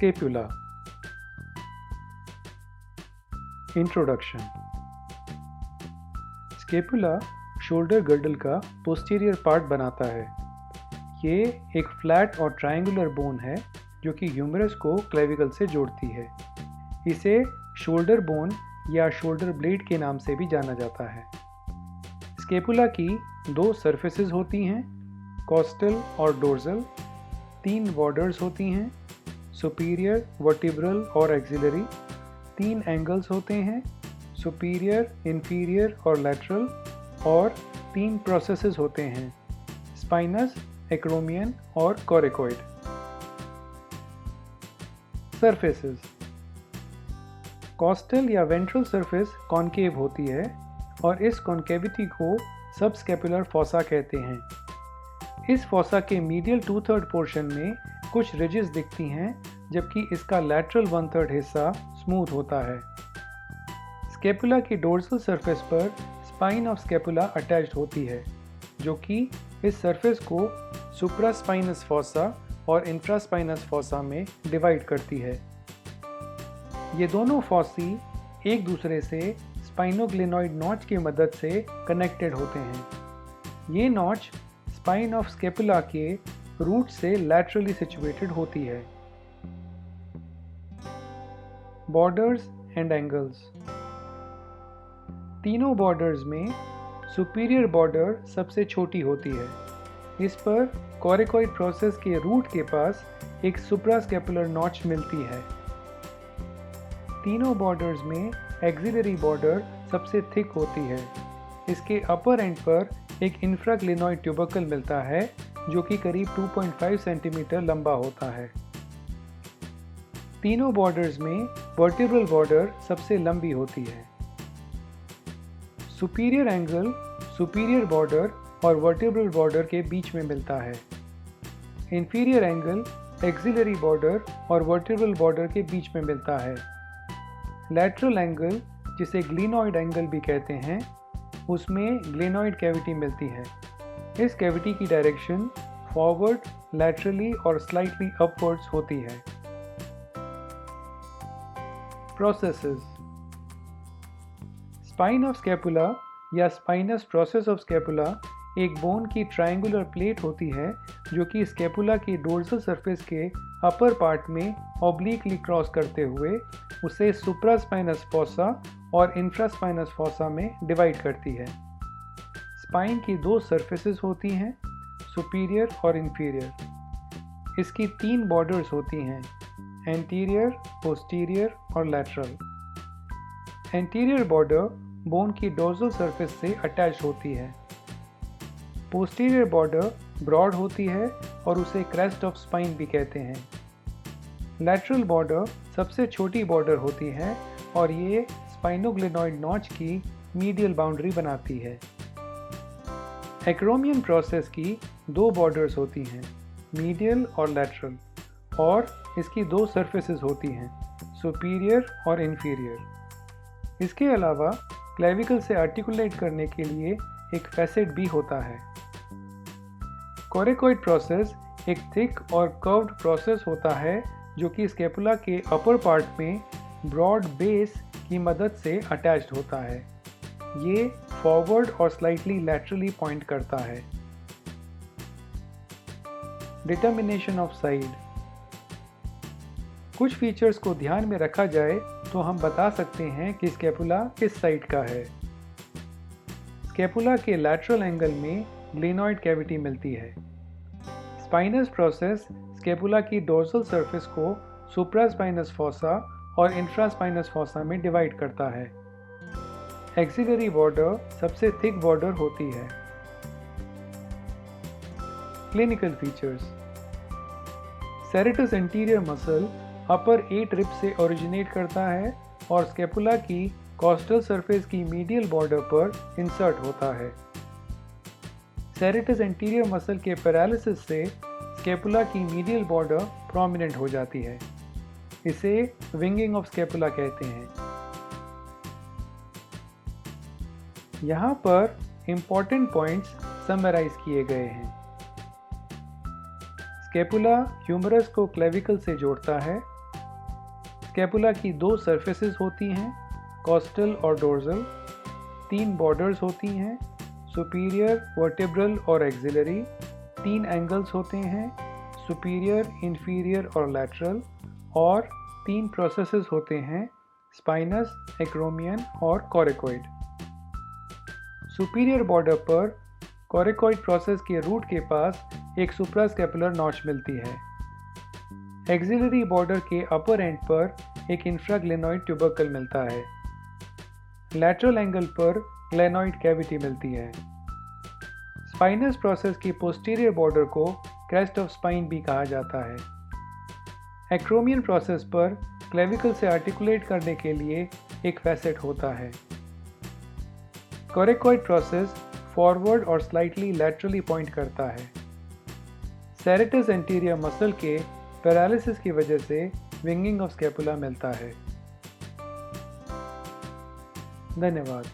Scapula. Introduction. Scapula shoulder girdle का posterior part बनाता है। ये एक फ्लैट और ट्रायंगुलर बोन है जो कि ह्यूमरस को क्लेविकल से जोड़ती है। इसे शोल्डर बोन या शोल्डर ब्लेड के नाम से भी जाना जाता है। स्केपुला की दो सरफेसेस होती हैं, कॉस्टल और डोर्सल। 3 बॉर्डर्स होती हैं, सुपीरियर, वर्टिब्रल और एक्सिलरी। 3 एंगल्स होते हैं, सुपीरियर, इंफीरियर और लैटरल। और 3 प्रोसेसेस होते हैं, स्पाइनस, एक्रोमियन और कोरेकोइड। सरफेसेस। कॉस्टल या वेंट्रल सरफेस कॉन्केव होती है और इस कॉन्केविटी को सबस्केपुलर फॉसा कहते हैं। इस फॉसा के मीडियल 2/3 पोर्शन में कुछ रिजेस दिखती हैं, जबकि इसका लैटरल 1/3 हिस्सा स्मूथ होता है। स्केपुला की डोर्सल सरफेस पर स्पाइन ऑफ स्केपुला अटैच्ड होती है, जो कि इस सरफेस को सुप्रास्पाइनस फॉसा और इंफ्रास्पाइनस फॉसा में डिवाइड करती है। ये दोनों फॉसी एक दूसरे से स्पाइनोग्लिनॉइड नॉच की मदद से कनेक्टेड होते हैं। ये नॉच स्पाइन ऑफ स्केपुला के रूट से लैटरली सिचुएटेड होती है। Borders and angles. तीनों बॉर्डर्स में सुपीरियर बॉर्डर सबसे छोटी होती है। इस पर कोरेकोइड प्रोसेस के रूट के पास एक सुप्रास्केपुलर नॉच मिलती है। तीनों बॉर्डर्स में एक्सिलरी बॉर्डर सबसे थिक होती है। इसके अपर एंड पर एक इंफ्राग्लिनॉइड ट्यूबरकल मिलता है, जो कि करीब 2.5 सेंटीमीटर लंबा होता है। तीनों बॉर्डर्स में वर्टिब्रल बॉर्डर सबसे लंबी होती है। सुपीरियर एंगल सुपीरियर बॉर्डर और वर्टिब्रल बॉर्डर के बीच में मिलता है। इंफीरियर एंगल एक्सिलरी बॉर्डर और वर्टिब्रल बॉर्डर के बीच में मिलता है। लैटरल एंगल, जिसे ग्लिनॉइड एंगल भी कहते हैं, उसमें ग्लिनॉइड कैविटी मिलती है। इस कैविटी की डायरेक्शन फॉरवर्ड, लैटरली और स्लाइटली अपवर्ड्स होती है। प्रोसेसेस। स्पाइन ऑफ स्केपुला या स्पाइनस प्रोसेस ऑफ स्केपुला एक बोन की ट्रायंगुलर प्लेट होती है, जो कि स्केपुला की डोर्सल सरफेस के अपर पार्ट में ऑब्लिकली क्रॉस करते हुए उसे सुप्रास्पाइनस फॉसा और इंफ्रास्पाइनस फॉसा में डिवाइड करती है। स्पाइन की 2 सरफेसेस होती हैं, सुपीरियर और इंफीरियर। इसकी 3 बॉर्डर्स होती हैं, एंटीरियर, पोस्टीरियर और लैटरल। एंटीरियर बॉर्डर बोन की डोर्सल सरफेस से अटैच होती है। पोस्टीरियर बॉर्डर ब्रॉड होती है और उसे क्रेस्ट ऑफ स्पाइन भी कहते हैं। लैटरल बॉर्डर सबसे छोटी बॉर्डर होती है और ये स्पाइनोग्लिनॉइड नॉच की मीडियल बाउंड्री बनाती है। एक्रोमियन प्रोसेस की 2 बॉर्डर्स होती हैं, मीडियल और लैटरल, और इसकी 2 सरफेसेस होती हैं, सुपीरियर और इंफीरियर। इसके अलावा क्लेविकल से आर्टिकुलेट करने के लिए एक फैसेट भी होता है। कोरेकोइड प्रोसेस एक थिक और कर्व्ड प्रोसेस होता है, जो कि स्केपुला के अपर पार्ट में ब्रॉड बेस की मदद से अटैच्ड होता है। ये फॉरवर्ड और स्लाइटली लैटरली पॉइंट करता है। Determination of side. कुछ फीचर्स को ध्यान में रखा जाए तो हम बता सकते हैं कि स्केपुला किस साइड का है। स्केपुला के लैटरल एंगल में ग्लिनॉइड कैविटी मिलती है। स्पाइनस प्रोसेस स्केपुला की डोर्सल सरफेस को सुप्रास्पाइनस फॉसा और इंफ्रास्पाइनस फॉसा में डिवाइड करता है। एक्सिलरी बॉर्डर सबसे थिक बॉर्डर होती है। Clinical features. Serratus anterior muscle upper 8 rib से ओरिजिनेट करता है और स्केपुला की कॉस्टल सरफेस की मीडियल बॉर्डर पर इंसर्ट होता है। सेरेटस एंटीरियर मसल के पैरालिसिस से स्केपुला की मीडियल बॉर्डर प्रोमिनेंट हो जाती है। इसे विंगिंग ऑफ स्केपुला कहते हैं। यहाँ पर इंपॉर्टेंट पॉइंट्स समराइज किए गए हैं। स्केपुला ह्यूमरस को क्लेविकल से जोड़ता है स्कैपुला की 2 सरफेसेस होती हैं, कॉस्टल और डोर्सल। 3 बॉर्डर्स होती हैं, सुपीरियर, वर्टेब्रल और एक्सिलरी। 3 एंगल्स होते हैं, सुपीरियर, इंफीरियर और लैटरल। और 3 प्रोसेसेस होते हैं, स्पाइनस, एक्रोमियन और कोरेकॉइड। सुपीरियर बॉर्डर पर कोरेकॉइड प्रोसेस के रूट के पास एक सुप्रास्कैपुलर नॉच मिलती है। एक्सिलरी बॉर्डर के अपर एंड पर एक इंफ्राग्लेनोइड ट्यूबरकल मिलता है। लैटरल एंगल पर ग्लेनोइड कैविटी मिलती है। स्पाइनस प्रोसेस की पोस्टीरियर बॉर्डर को क्रेस्ट ऑफ स्पाइन भी कहा जाता है। एक्रोमियन प्रोसेस पर क्लेविकल से आर्टिकुलेट करने के लिए एक फैसेट होता है। कोरेकॉइड प्रोसेस फॉरवर्ड और स्लाइटली लैटरली पॉइंट करता है। सेरेटस एंटीरियर मसल के पैरालिसिस की वजह से विंगिंग ऑफ स्कैपुला मिलता है। धन्यवाद।